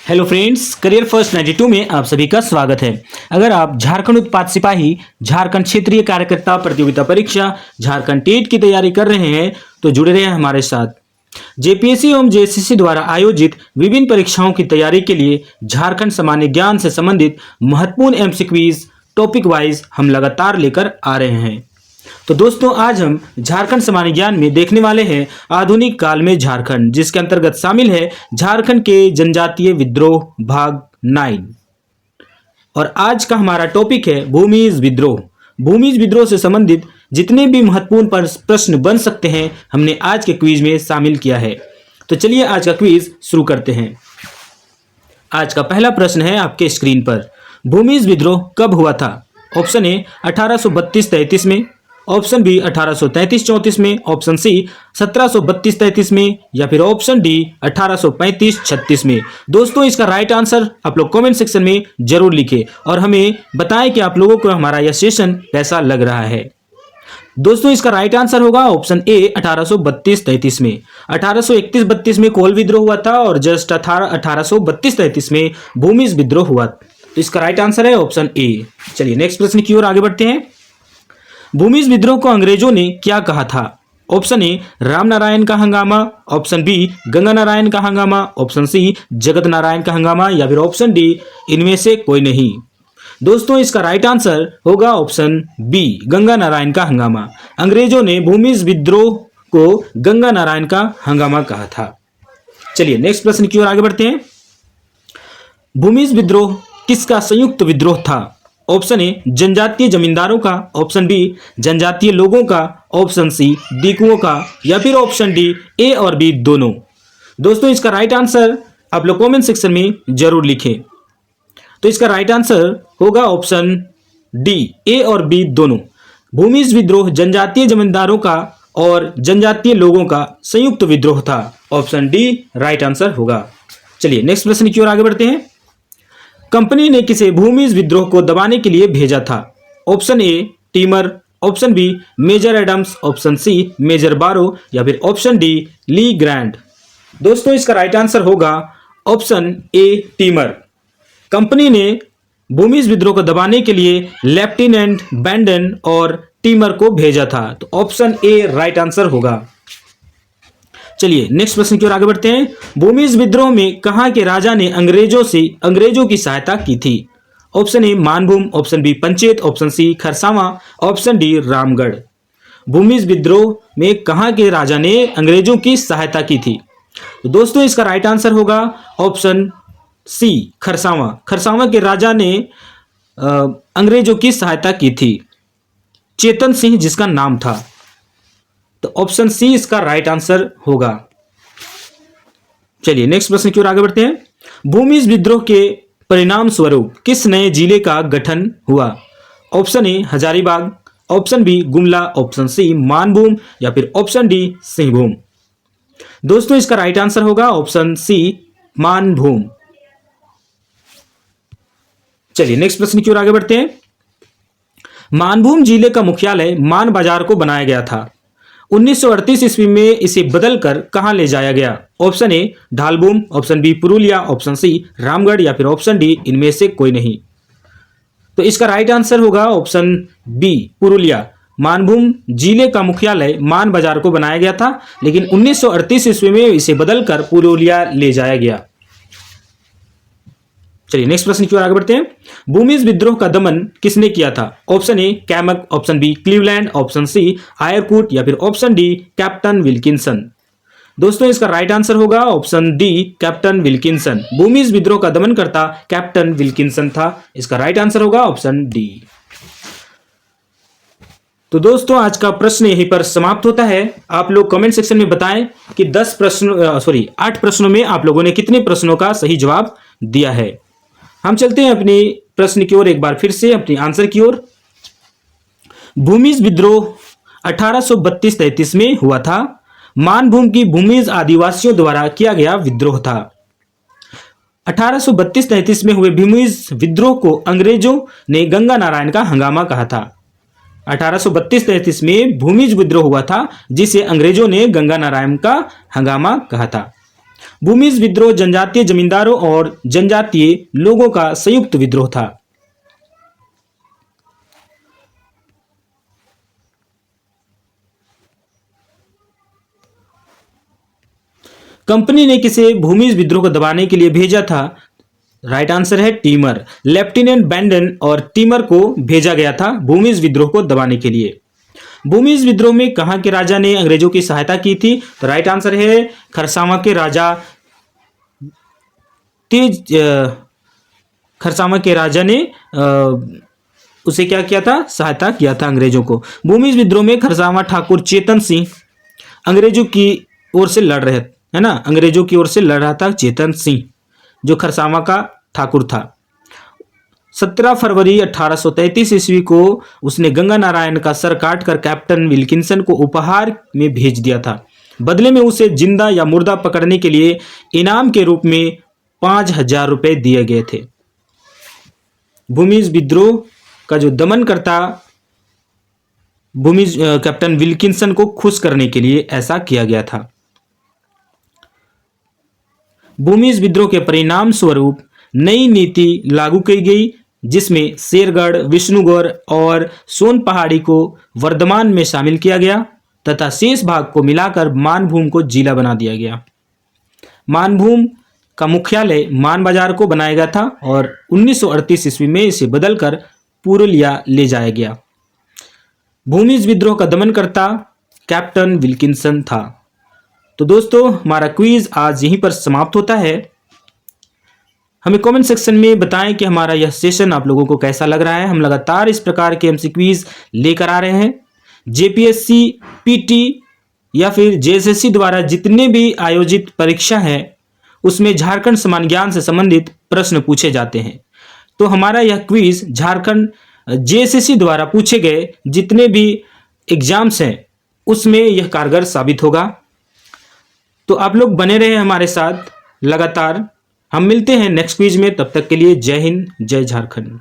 Hello friends, career first 92 में आप सभी का स्वागत है। अगर आप झारखंड उत्पाद सिपाही, झारखंड क्षेत्रीय कार्यकर्ता प्रतियोगिता परीक्षा, झारखंड टेट की तैयारी कर रहे हैं तो जुड़े रहे हमारे साथ। जेपीएससी एवं जेएसएससी द्वारा आयोजित विभिन्न परीक्षाओं की तैयारी के लिए झारखंड सामान्य ज्ञान से संबंधित महत्वपूर्ण एमसीक्यू क्विज टॉपिक वाइज हम लगातार लेकर आ रहे हैं। तो दोस्तों, आज हम झारखंड सामान्य ज्ञान में देखने वाले हैं आधुनिक काल में झारखंड, जिसके अंतर्गत शामिल है झारखंड के जनजातीय विद्रोह भाग 9। और आज का हमारा टॉपिक है भूमिज विद्रोह। भूमिज विद्रोह से संबंधित जितने भी महत्वपूर्ण प्रश्न बन सकते हैं हमने आज के क्विज में शामिल किया है। तो चलिए आज का क्विज शुरू करते हैं। आज का पहला प्रश्न है आपके स्क्रीन पर। भूमिज विद्रोह कब हुआ था? ऑप्शन ए 1832-33 में, ऑप्शन बी 1833-34 में, ऑप्शन सी 1732-33 में, या फिर ऑप्शन डी 1835-36 में। दोस्तों, इसका राइट आंसर आप लोग कमेंट सेक्शन में जरूर लिखें और हमें बताएं कि आप लोगों को हमारा यह सेशन कैसा लग रहा है। दोस्तों, इसका राइट आंसर होगा ऑप्शन ए 1832-33 में। 1831-32 में कोल विद्रोह हुआ था और जस्ट 1832-33 में भूमिज विद्रोह हुआ। तो इसका राइट आंसर है ऑप्शन ए। चलिए नेक्स्ट प्रश्न की ओर आगे बढ़ते हैं। भूमिज विद्रोह को अंग्रेजों ने क्या कहा था? ऑप्शन ए राम नारायण का हंगामा, ऑप्शन बी गंगा नारायण का हंगामा, ऑप्शन सी जगत नारायण का हंगामा, या फिर ऑप्शन डी इनमें से कोई नहीं। दोस्तों, इसका राइट आंसर होगा ऑप्शन बी गंगा नारायण का हंगामा। अंग्रेजों ने भूमिज विद्रोह को गंगा नारायण का हंगामा कहा था। चलिए नेक्स्ट प्रश्न की ओर आगे बढ़ते हैं। भूमिज विद्रोह किसका संयुक्त विद्रोह था? ऑप्शन ए जनजातीय जमींदारों का, ऑप्शन बी जनजातीय लोगों का, ऑप्शन सी दीकुओं का, या फिर ऑप्शन डी ए और बी दोनों। दोस्तों, इसका राइट आंसर आप लोग कमेंट सेक्शन में जरूर लिखें। तो इसका राइट आंसर होगा ऑप्शन डी ए और बी दोनों। भूमिज विद्रोह जनजातीय जमींदारों का और जनजातीय लोगों का संयुक्त विद्रोह था। ऑप्शन डी राइट आंसर होगा। चलिए नेक्स्ट प्रश्न की ओर आगे बढ़ते हैं। कंपनी ने किसे भूमिज विद्रोह को दबाने के लिए भेजा था? Option A Timmer, option B major Adams, option C major Barrow, या फिर ऑप्शन डी ली ग्रैंड। दोस्तों, इसका राइट आंसर होगा ऑप्शन ए टीमर। कंपनी ने भूमिज विद्रोह को दबाने के लिए लेफ्टिनेंट बैंडन और टीमर को भेजा था। तो ऑप्शन ए राइट आंसर होगा। चलिए नेक्स्ट प्रश्न की ओर आगे बढ़ते हैं। भूमिज विद्रोह में कहां के राजा ने अंग्रेजों की सहायता की थी? Option A Manbhum, option B Panchet, option C Kharsawan, option D Ramgarh. भूमिज विद्रोह में कहां के राजा ने अंग्रेजों की सहायता की थी? तो दोस्तों, इसका राइट आंसर होगा ऑप्शन सी खरसावां। खरसावां के राजा ने अंग्रेजों की सहायता की थी। चेतन सिंह जिसका नाम था। तो ऑप्शन सी इसका राइट आंसर होगा। चलिए नेक्स्ट प्रश्न की ओर आगे बढ़ते हैं। भूमिज विद्रोह के परिणाम स्वरूप किस नए जिले का गठन हुआ? Option A Hazaribagh, option B Gumla, option C Manbhum, या फिर ऑप्शन डी सिंहभूम। दोस्तों, इसका राइट आंसर होगा ऑप्शन सी मानभूम। चलिए नेक्स्ट प्रश्न की ओर आगे बढ़ते हैं। मानभूम जिले का मुख्यालय मान बाजार को बनाया गया था। 1938 ईस्वी में इसे बदलकर कहां ले जाया गया? Option A Dhalbhum, option B Purulia, option C Ramgarh, या फिर ऑप्शन डी इनमें से कोई नहीं। तो इसका राइट आंसर होगा ऑप्शन बी पुरुलिया। मानभूम जिले का मुख्यालय मान बाजार को बनाया गया था, लेकिन 1938 ईस्वी में इसे बदलकर पुरुलिया ले जाया गया। चलिए नेक्स्ट प्रश्न की ओर आगे बढ़ते हैं। भूमिज विद्रोह का दमन किसने किया था? Option A Cammack, option B Cleveland, option C Eyre Coote, या फिर ऑप्शन डी कैप्टन विल्किंसन। दोस्तों, इसका राइट आंसर होगा option D captain Wilkinson. Bhumij विद्रोह का दमन करता कैप्टन विल्किंसन था। इसका राइट आंसर होगा ऑप्शन डी। तो दोस्तों, आज का प्रश्न यहीं पर समाप्त होता है। आप लोग कमेंट सेक्शन में बताएं कि 8 प्रश्नों में आप लोगों ने कितने प्रश्नों का सही जवाब दिया है। हम चलते हैं अपनी प्रश्न की ओर एक बार फिर से, अपनी आंसर की ओर। भूमिज विद्रोह 1832-33 में हुआ था। मानभूम की भूमिज आदिवासियों द्वारा किया गया विद्रोह था। 1832-33 में हुए भूमिज विद्रोह को अंग्रेजों ने गंगा नारायण का हंगामा कहा था। 1832-33 में भूमिज विद्रोह हुआ था, जिसे अंग्रेजों ने गंगा नारायण का हंगामा कहा था। भूमिज विद्रोह जनजातीय जमींदारों और जनजातीय लोगों का संयुक्त विद्रोह था। कंपनी ने किसे भूमिज विद्रोह को दबाने के लिए भेजा था? राइट आंसर है टीमर। लेफ्टिनेंट बैंडन और टीमर को भेजा गया था भूमिज विद्रोह को दबाने के लिए। भूमिज विद्रोह में कहां के राजा ने अंग्रेजों की सहायता की थी? तो राइट आंसर है खरसावां के राजा खरसावां के राजा ने उसे क्या किया था? सहायता किया था अंग्रेजों को। भूमिज विद्रोह में खरसावां ठाकुर चेतन सिंह अंग्रेजों की ओर से लड़ रहे, है ना, अंग्रेजों की ओर से लड़ रहा था चेतन सिंह, जो खरसावां का ठाकुर था। 17 फरवरी 1833 ईस्वी को उसने गंगा नारायण का सर काटकर कैप्टन विल्किंसन को उपहार में भेज दिया था। बदले में उसे जिंदा या मुर्दा पकड़ने के लिए इनाम के रूप में 5000 रुपए दिए गए थे। भूमिज विद्रोह का जो दमन करता भूमिज कैप्टन विल्किंसन को खुश करने के लिए ऐसा किया गया था। भूमिज विद्रोह के परिणाम स्वरूप नई नीति लागू की गई, जिसमें शेरगढ़, विष्णुगढ़ और सोन पहाड़ी को वर्धमान में शामिल किया गया तथा शेष भाग को मिलाकर मानभूम को जिला बना दिया गया। मानभूम का मुख्यालय मान बाजार को बनाया गया था और 1938 ईस्वी में इसे बदलकर पुरुलिया ले जाया गया। भूमिज विद्रोह का दमनकर्ता कैप्टन विल्किंसन था। तो दोस्तों, हमारा क्विज आज यहीं पर समाप्त होता है। हमें कमेंट सेक्शन में बताएं कि हमारा यह सेशन आप लोगों को कैसा लग रहा है। हम लगातार इस प्रकार के एमसी क्विज लेकर आ रहे हैं। जेपीएससी, पीटी या फिर जेएसएससी द्वारा जितने भी आयोजित परीक्षा है उसमें झारखंड समान ज्ञान से संबंधित प्रश्न पूछे जाते हैं। तो हमारा यह क्विज झारखंड जेएसएससी द्वारा पूछे गए जितने भी एग्जाम्स हैं उसमें यह कारगर साबित होगा। तो आप लोग बने रहे हमारे साथ लगातार। हम मिलते हैं नेक्स्ट क्विज में, तब तक के लिए जय हिंद, जय झारखंड।